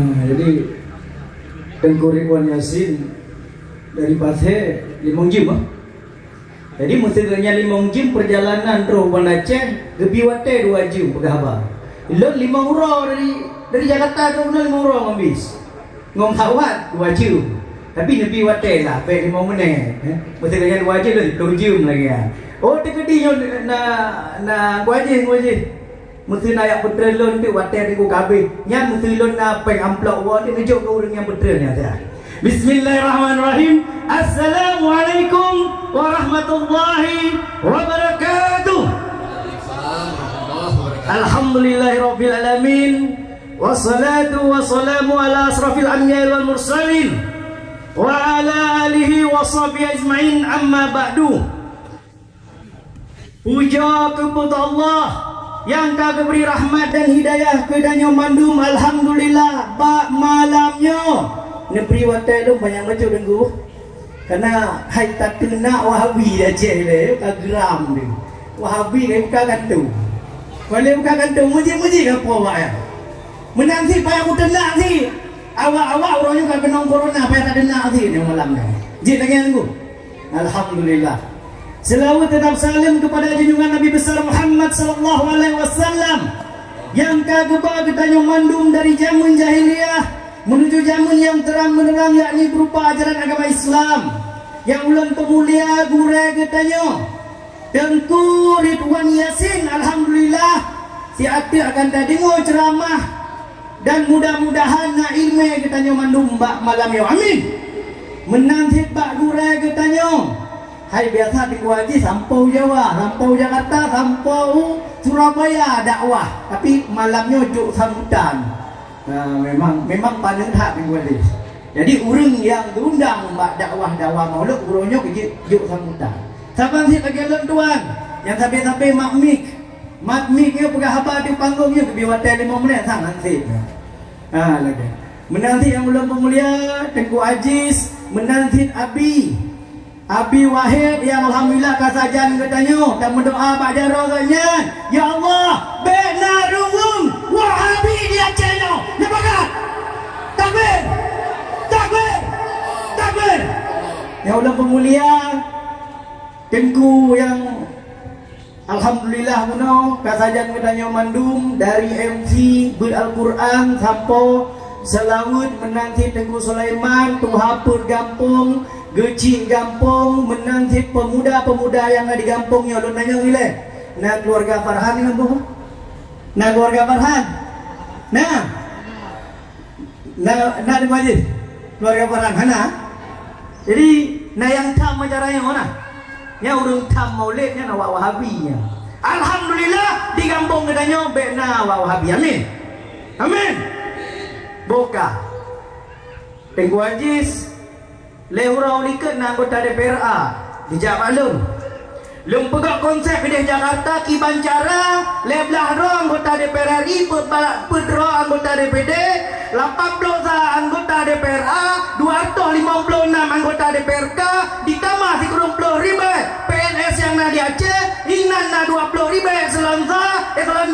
Jadi Tengku Ridwan Yasin dari Pathe 5 jam Jadi mestinya 5 jam perjalanan roh Aceh ke Biwate 2 jam berapa. Ilon 5 hurau dari Jakarta tu 5 hurau habis. Ngom Tawat 2 jam. Tapi Nabi Wate lah 5 menit. Mestinya 2 jam dah 2 jam lagi ya. Oh tekedi na guaje. Mesti nak betrelon tu Wate di ku kabe. Nya mesti lon na peng amplop wa ni ngejuk ke urang yang betrel ni ada. Bismillahirrahmanirrahim. Assalamualaikum warahmatullahi wabarakatuh. Alhamdulillahirabbil alamin. Wassalatu wassalamu ala asrafil anbiya'i wal mursalin wa ala alihi washabihi ajma'in, amma ba'du. Puja kepada Allah yang tak beri rahmat dan hidayah kepadanya mandum. Alhamdulillah bak malamnya negeri Watai lu banyak macam denggu. Karena hai tak kena Wahabi dah je le, ka geram dia. Wahabi dia bukan kantu. Kalau bukan kantu muji-muji apa awak ya? Menanti payah aku tenang si. Awak-awak orangnya kan kena corona payah tak tenang si ni malam ni. Jid lagi denggu. Alhamdulillah. Selawat tetap salam kepada junjungan Nabi besar Muhammad sallallahu alaihi wasallam yang kageba ketanya mandum dari zaman jahiliyah menuju zaman yang terang menerang, yakni berupa ajaran agama Islam yang ulang pemulia gure ketanya Tengku Ridwan Yasin. Alhamdulillah si aktif akan dengar ceramah dan mudah-mudahan na ilmu ketanya mandum bak malam yo, amin. Menanti bak gure ketanya hai biasa di Kuaji sampau Jawa, sampau Jakarta, sampau Surabaya dakwah, tapi malamnya juk sambutan. Memang paling hak di Kuaji. Jadi orang yang diundang mbak dakwah maulud urungnya juk sambutan. Saban si lagi tuan yang sampai makmiknya pegah haba di panggungnya ke Biwate 5 menit sang nanti. Lagi. Menanti yang belum pemulia Tengku Aziz, menanti Abi Wahid yang alhamdulillah kasajan katanya dan mendoa Pak Jaroganya, ya Allah benarum Wahabi dia channel nabakat takbir yang ulang pemulia Tengku yang alhamdulillah kuno kasajan katanya mandum dari MC Al-Quran sampai selawut menanti Tengku Sulaiman tuhapur gampung Gecik gampung menanti pemuda-pemuda yang ada di gampungnya. Lu nanya gile. Nah keluarga Farhan di gampung. Nah keluarga Farhan. Nah di masjid. Keluarga Farhan Hana. Jadi nah yang tam acaranya mana? Yang urung tam maulidnya na Wahabinya. Alhamdulillah di gampung katanya bena Wahabi. Amin. Amin. Boka. Tengku Aziz lehurau liket na anggota DPRA di Jabalun. Lum pegak konsep di Jakarta Kibancara leblah ro anggota DPR RI, pedro anggota DPD, 80 anggota DPRA, 256 anggota DPRK, ditambah 30 ribu PNS yang na di Aceh, inan na 20 ribu eselon 2, eselon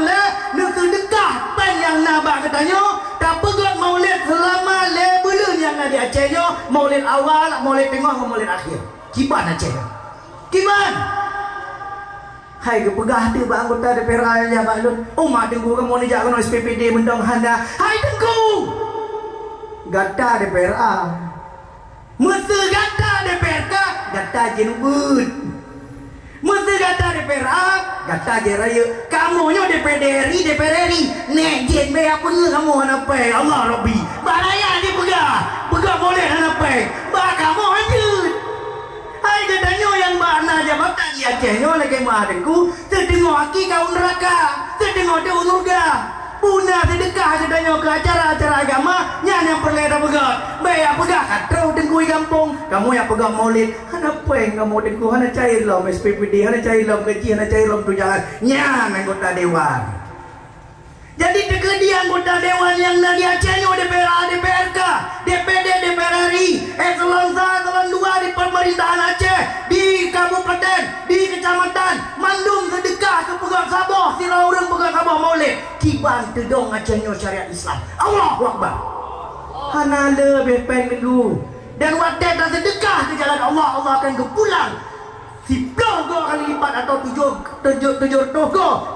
le, nutu dekah pen yang na bak katanya, tak pegat maulid selama lebulun yang na di Acehnya, maulid awal, maulid tengah, maulid akhir. Kiban Aceh. Kiban. Hai kepegah tu bak anggota DPR ya Pak Lun. Oh mak tengku kamu ni jak kono SPPD mendong handa. Hai tengku. Gata DPRA. Mesti gata DPRK, gata jenubut. Mesti gata DPRA, gata je raya. Kamu nyo DPD RI, nek jen be apa ni kamu hanape? Allah Rabbi. Balaya ni pegah boleh hanape. Ba kamu anjut. Hai katanya yang mana jabatan di Acehnya lagi mahadengku terdengar aki kau neraka terdengar dia surga punah sedekah katanya ke acara-acara agama yang perleda pegat bayar pegah katrau dengkui kampung kamu yang pegang maulid kenapa yang kamu dengku hana cair lom SPPD hana cair lom kecil hana cair lom tunjangan nyan anggota dewan. Jadi tekedi anggota dewan yang di Acehnya DPR, DPRK, DPD, DPR RI, eselon 1, eselon 2 di pemerintahan Aceh, di kabupaten, di kecamatan, mandum sedekah ke pegang Sabah, sira orang pegang Sabah maulid. Kiban tedong Acehnya syariat Islam. Allahu Akbar. Hanala bepen kedua. Dan wadah dan sedekah ke jalan Allah, Allah akan kepulang 10 kali lipat atau 7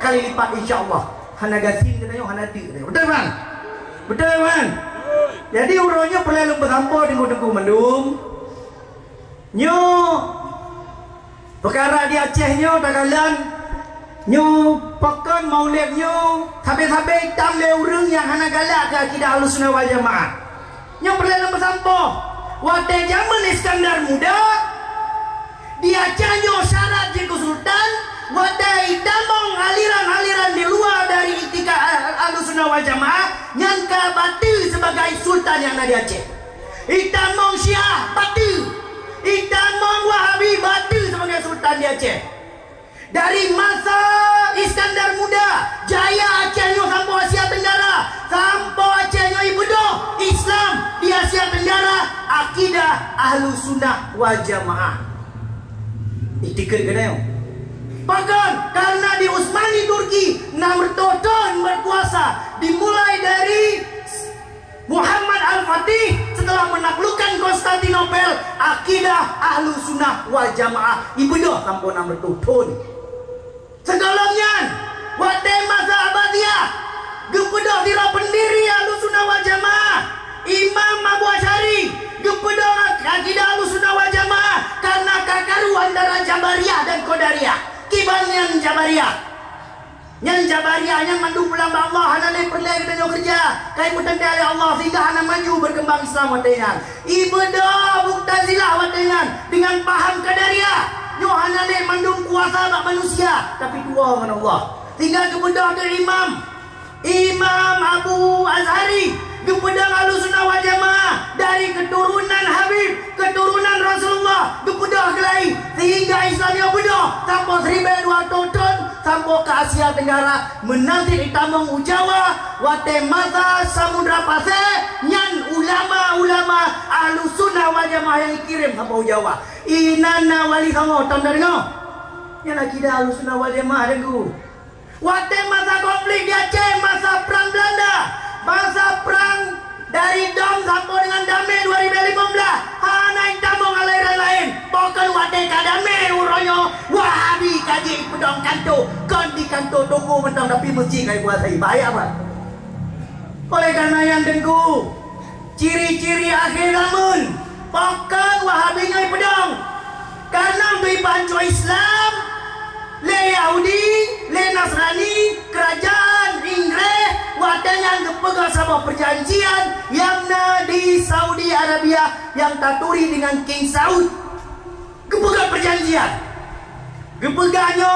kali lipat insya-Allah. Hana gasin katanya, hana di katanya. Betul kan? Betul kan? Jadi uronya perlu bersampo di Gunung Mendung. Nyo perkara di Aceh nyo tagalan nyo pekan maulid nyo sampai-sampai tam le urang yang hana galak ke akidah Ahlussunnah wal Jamaah. Nyo perlu bersampo. Waktu zaman Iskandar Muda di Aceh nyo syarat je Sultan. Waktu damong aliran-aliran di luar dari itikad Ahlussunnah wal Jamaah nyangka batu sebagai sultan yang ada di Aceh. Itamong Syiah batu, itamong Wahabi batu sebagai sultan di Aceh. Dari masa Iskandar Muda, jaya Acehnya sampai Asia Tenggara, sampai Acehnya ibadah Islam di Asia Tenggara, akidah Ahlussunnah wal Jamaah. Itikad kenapa? Bahkan karena di Utsmani Turki 6 tahun berkuasa, dimulai dari Muhammad Al-Fatih setelah menaklukkan Konstantinopel, akidah Ahlussunnah wal Jamaah ibadah sampai 6 tahun. Segalanya waktu masa Abbasiyah gepedah tira pendiri Ahlussunnah wal Jamaah Imam Abu Asy'ari, gepedah akidah Ahlussunnah wal Jamaah karena kakaru antara Jabariyah dan Qadariyah. Kiban yang Jabariyah, yang mandung pulang Allah, hana le perle kita nyo kerja, kai petanda oleh Allah sehingga hana maju berkembang Islam watengan. Ibadah Mu'tazilah watengan dengan paham Qadariyah, nyo hana le mandung kuasa bak manusia, tapi dua dengan Allah. Sehingga kemudian dari Imam Abu Azhari, kemudian Ahlussunnah wal Jamaah dari keturunan Habib, keturunan Rasulullah, kemudian kelai sehingga Islamnya bedah sampai 1200 tahun sampai ke Asia Tenggara menanti itamong Jawa wate masa Samudra Pasir nyan ulama-ulama Ahlussunnah wal Jamaah yang kirim sampai Jawa. Inana wali sama tam dari no. Yang akidah Ahlussunnah wal Jamaah dengu. Wate masa konflik di Aceh, masa perang Belanda, masa perang dari Dom sampai dengan damai 2015, hana tamong aliran lain. Bukan wate kadame uronyo Wahabi kaji pedang kanto, kon di kanto tunggu mentang tapi mesti kai kuasai bahaya apa? Oleh karena yang dengku, ciri-ciri akhir zaman, bukan Wahabi ngai pedang, karena beri panco Islam. Le Yahudi, le Nasrani, kerajaan Inggris, wadanya kepegang sama perjanjian yang di Saudi Arabia yang taturi dengan King Saud. Kepegang perjanjian. Kepegangnya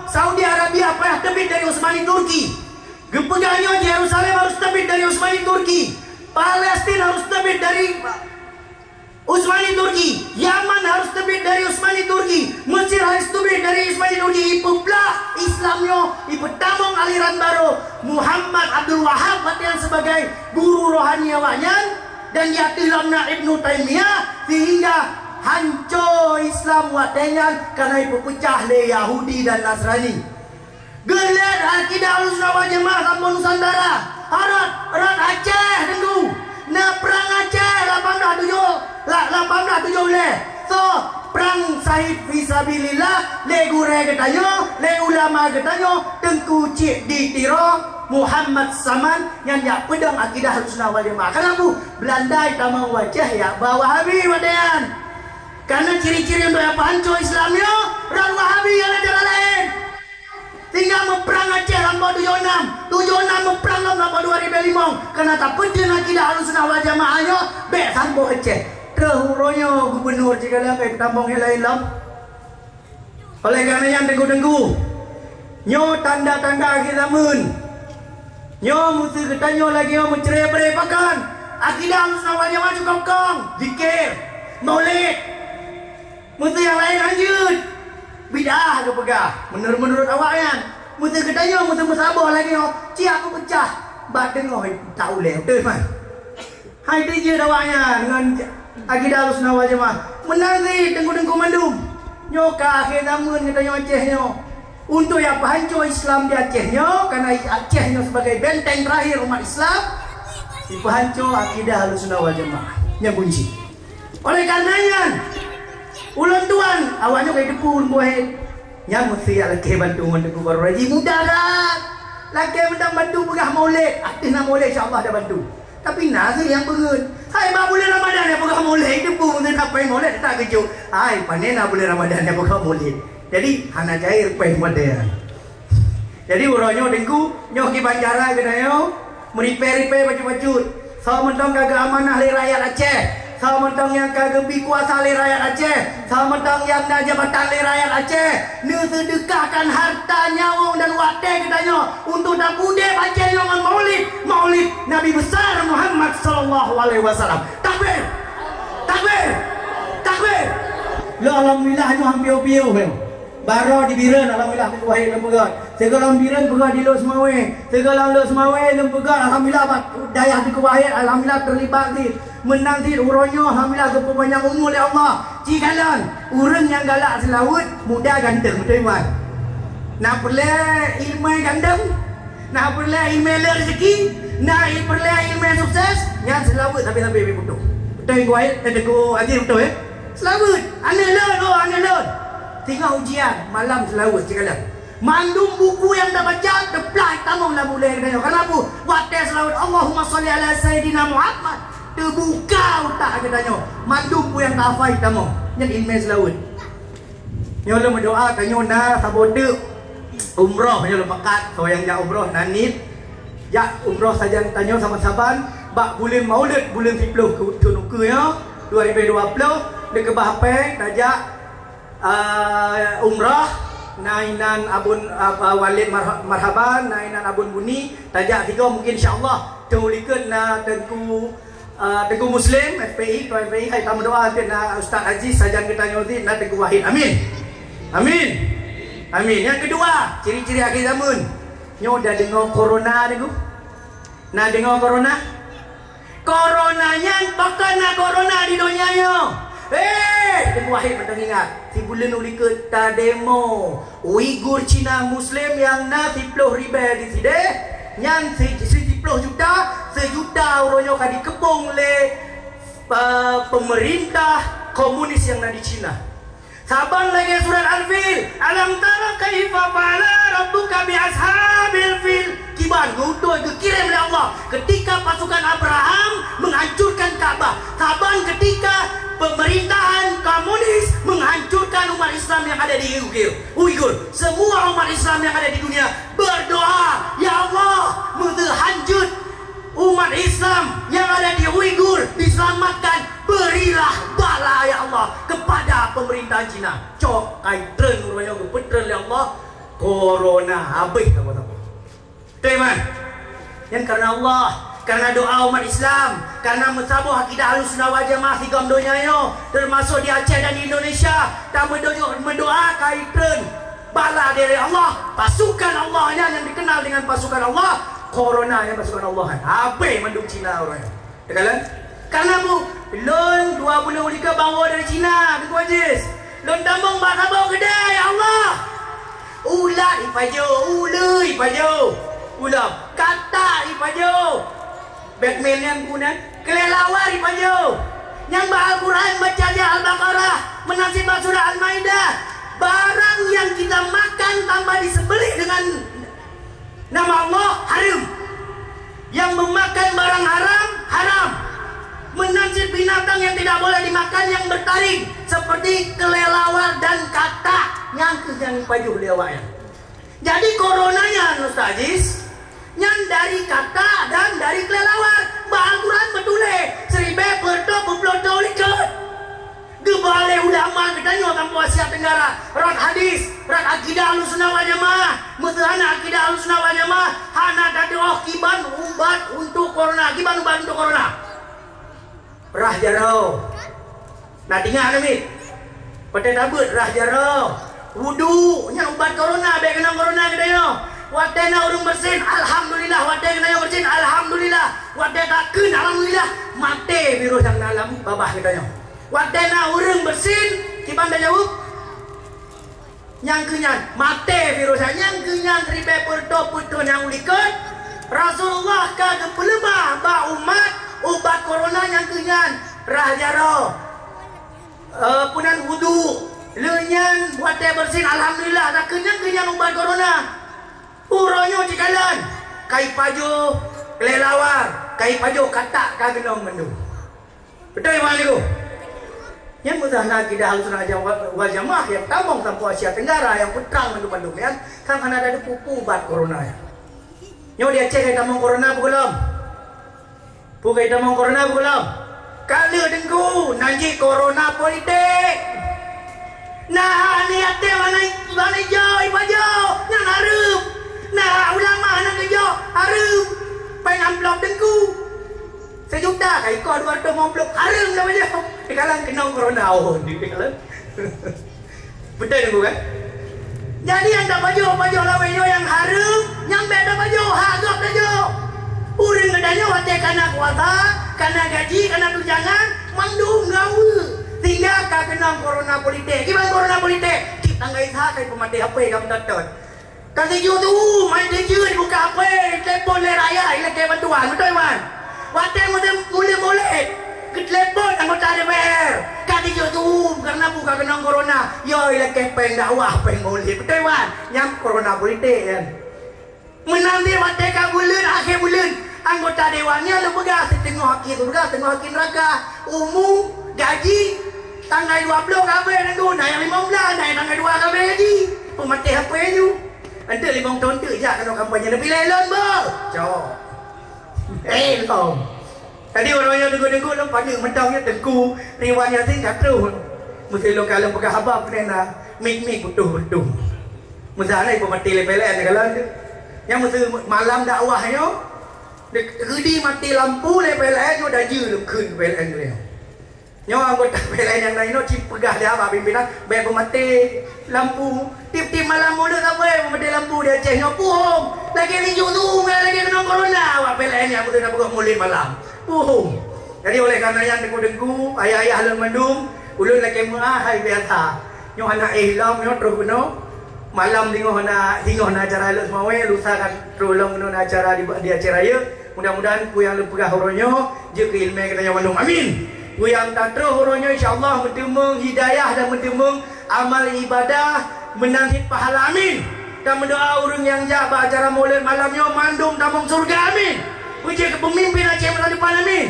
Saudi Arabia pernah terbit dari Utsmani Turki. Kepegangnya Yerusalem harus terbit dari Utsmani Turki. Palestina harus terbit dari Utsmani Turki, Yaman harus terbit dari Utsmani Turki, Mesir harus terbit dari Utsmani Turki. Ipulah Islamnya, iputamong aliran baru Muhammad Abdul Wahab yang sebagai guru rohani awanyan dan yatilamna Ibnu Taimiyah sehingga hancur Islam watengan karena ipu pecah le Yahudi dan Nasrani. Gelar akidah Ahlussunnah wal Jamaah sampai Nusantara, harap Aceh dengku. Nah perang Aceh 1817 le. So perang Sahid Fisabilillah le gure ketanyo, le ulama ketanyo tengku cik di tiro Muhammad Saman yang ya pedang akidah Ahlussunnah wal Jamaah. Kenapa Belanda tamang wajah ya Wahabi wadean. Karena ciri-ciri untuk apa hancur Islamnya, orang Wahabi yang ada lain. Tinggal memperang Aceh sampai 76 memperang sampai 2005 karena tak penting akidah Ahlussunnah wal Jamaahnya baik sampai Aceh terhuronya gubernur jika lain tambang lain lam. Oleh kerana yang dengku-dengku nyo tanda-tanda akhir zaman nyo mesti ketanyo lagi nyo mencerai-berai pakan akidah Ahlussunnah wal Jamaah cukup kong zikir maulid mesti yang lain lanjut bidah ke pegah menurut awaknya mesti ketanyo mesti musabah lagi nyo cia aku pecah bat dengoh tahu le betul mah hai dia awaknya dengan Akidah Ahlussunnah wal Jamaah. Menanti dengku-dengku mandum. Nyo ka akhir zaman kita nyo Aceh nyo. Untuk yang hancur Islam di Aceh nyo, karena Aceh nyo sebagai benteng terakhir umat Islam, dihancur akidah Ahlussunnah wal Jamaah. Yang kunci. Oleh karenanya, ulun tuan, awaknya kayak depun buah. Yang mesti laki bantu mendeku baru raji mudah dah. Laki bantu pegah maulid. Artis nak maulid insya-Allah dah bantu. Tapi nasi yang bengut. Hai ba bulan Ramadan yang pegah maulid depu untuk apa maulid tak kejut. Hai panen nak bulan Ramadan yang pegah maulid. Jadi hana cair pai modern. Jadi uronyo dengku nyoh ki banjara gedayo meripe-ripe baju-baju. Saya mentong kagak amanah li rakyat Aceh. Saya mentong yang kagak bi kuasa li rakyat Aceh. Saya mentong yang na jabatan li rakyat Aceh. Ne sedekahkan harta nyawang dan wate gedayo untuk dak bude baca dengan maulid. Maulid Nabi besar Muhammad sallallahu alaihi wasallam. Takbir. Takbir. Takbir. Lo alhamdulillah nyo hampir piu Baro di biren alhamdulillah aku wahai lempegat. Segala biren pegah di Los Mawe. Segala Los Mawe lempegat alhamdulillah daya di kuwahai alhamdulillah terlibat di menanti uronyo alhamdulillah kepanjang umur oleh Allah. Jikalan urang yang galak selawut muda ganteng betul kan. Nak perle ilmu ganteng, nak perle ilmu rezeki, nak perle ilmu sukses, yang selawut tapi betul. Betul kuwahai deku aji betul Selawut. Ane lon. Tengah ujian malam selawat cikalah. Mandum buku yang dah baca teplai tamam lah mulai kena. Kenapa? Waktu selawat Allahumma salli ala Sayyidina Muhammad. Terbuka otak katanya. Mandum buku yang tak hafal tamam. Yang ilmu selawat. Nyo le berdoa kanyo na sabode umrah nyo le pakat so yang ja umrah nanit. Ja umrah saja tanya sama saban bak bulan Maulid bulan 10 ke nuke ya 2020 dekat bahapeng tajak umrah nainan abun walid marhaban nainan abun buni tajak tiga mungkin insyaallah teulikeun na tengku muslim FPI tuan FPI hai tamu doa na Ustaz Aziz sajan kita nyoti na tengku wahid amin yang kedua ciri-ciri akhir zaman nyo dah dengar corona niku na dengar coronanya bakal na corona di dunia yo. Tengku wahid mentang ingat. Si bulan uli kita demo Uyghur Cina Muslim yang na 10 ribu di sini. Yang 10 juta, sejuta orangnya kan dikepung oleh pemerintah komunis yang ada di Cina. Saban lagi surat Al-Fil. Alam tara kaifa fa'ala rabbuka bi ashabil fil. Kiban gudo dikirim oleh Allah ketika pasukan Abraham menghancurkan Ka'bah. Saban ketika pemerintahan komunis menghancurkan umat Islam yang ada di Uyghur. Semua umat Islam yang ada di dunia berdoa, ya Allah, hancur umat Islam yang ada di Uyghur diselamatkan. Berilah bala ya Allah kepada pemerintahan Cina. Cok kaitren urangnya kepetren ya Allah. Corona habis apa-apa. Teman, yang karena Allah, karena doa umat Islam, karena mensabuh akidah Ahlussunnah wal Jamaah di dunia yo, termasuk di Aceh dan di Indonesia, tak mendoa kaitren bala dari Allah, pasukan Allah yang dikenal dengan pasukan Allah, corona yang pasukan Allah. Habis mendung Cina orangnya. Tekalan? Karena bu, lon 2 bulan ulika bawa dari Cina, Tengku Aziz. Lon tambang bakabau kedai, ya Allah. Ulat ipajo, ulai ipajo. Ulam, kata ipajo. Batman yang punan, kelelawar ipajo. Yang Al-Quran baca aja Al-Baqarah, menasib surah Al-Maidah. Barang yang kita makan tambah disembelih dengan nama Allah haram. Yang memakan barang haram, haram. Menasib binatang yang tidak boleh dimakan yang bertaring seperti kelelawar dan katak yang kejan pajuh lewat. Jadi coronanya Ustaz Aziz yang dari kata dan dari kelelawar. Al-Quran betul seribe perto peploto likut. Gebale ulama katanya tanpa Asia Tenggara. Rat hadis, rat akidah Ahlussunnah wal Jamaah. Mutahana akidah Ahlussunnah wal Jamaah. Hana tadi kiban ubat untuk corona. Kiban ubat untuk corona. Rah jaro. Nah tinggal ni. Pada tabut rah jaro. Wudu nya ubat corona, baik kena corona katanya. Watena urung bersin, alhamdulillah. Watena kena bersin, alhamdulillah. Watena takun, alhamdulillah. mati virus yang dalam babah katanya. Wadana urang bersin kibanda jauh yang kenyan mati virusnya yang kenyan ribe perto yang ulikan Rasulullah kagak pelemah ba umat ubat corona yang kenyan rahjaro punan wudu lenyan buat bersin alhamdulillah dah kenyan ubat corona uronyo cikalan kai pajo kelelawar kai pajo katak kagenong mendu betul mana tu yang mudahna kita halus raja wal jamaah yang tamong tampu Asia Tenggara yang putrang mendu kan kan ada pupu ubat corona ya nyo dia cek tamong corona belum pukai tamong corona belum kali dengku nanti corona politik nah niatnya mana jauh ibajo yang harum nah ulama nak jauh harum pengen amplop dengku sejuta kai kau 200 amplop harum dah bajo di kalang kena corona di kalang betul dengku kan jadi anda baju lawan yang harum yang beda baju hagap baju urang ngadanya wate kana kuasa kana gaji kana tunjangan mandung gawe tinggal ka kena corona politik gimana corona politik kita ngai tha kai pemati HP kam tatot kasi tu main dia buka HP telepon le raya ile ke bantuan betul man wate mulai ke telepon anggota DPR kasi tu karena buka kena corona yo ile ke peng dakwah peng mulai betul man yang corona politik kan menanti wate ka bulan akhir bulan anggota dewannya lu pegang setengah haki neraka umum gaji tanggal 20 kabeh tu nah yang 15 nah yang tanggal 2 kabeh gaji pemati HP tu anda 5 tahun tu je kalau kampanye lebih lelon ber cok tong tadi orang yang dengu-dengu lu panggil mentangnya tengku riwayat sing katu mesti lu kalau pegang habab kena mik butuh misalnya pemati lebih-lebih kalau yang mesti malam dakwahnya gede mati lampu le PLN nyo dah je lekun PLN le nyo anggota PLN yang lain no cip pegah dia apa pimpinan bae pemati lampu tip-tip malam mulut apa pemati lampu dia ceh nyo puhum lagi linjuk tu lagi kena corona awak PLN yang betul nak pegah mulai malam puhum jadi oleh karena yang dengku ayah-ayah halun mandum ulun lagi hai biasa nyo anak ihlam nyo terus no malam tengok nak acara elok semua lusa kan terulung no acara di acara ya mudah-mudahan ku yang lepegah horonyo je ke ilmu katanya mandung amin ku yang tak terus horonyo insyaallah mentemung hidayah dan mentemung amal ibadah menangkit pahala amin dan mendoa urang yang jabat acara maulid malamnya mandung tamong surga amin puji ke pemimpin Aceh Melayu depan amin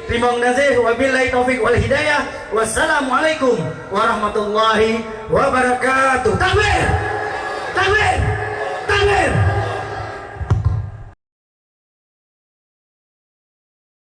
terima kasih wabillahi taufik wal hidayah wassalamualaikum warahmatullahi wabarakatuh takbir takbir takbir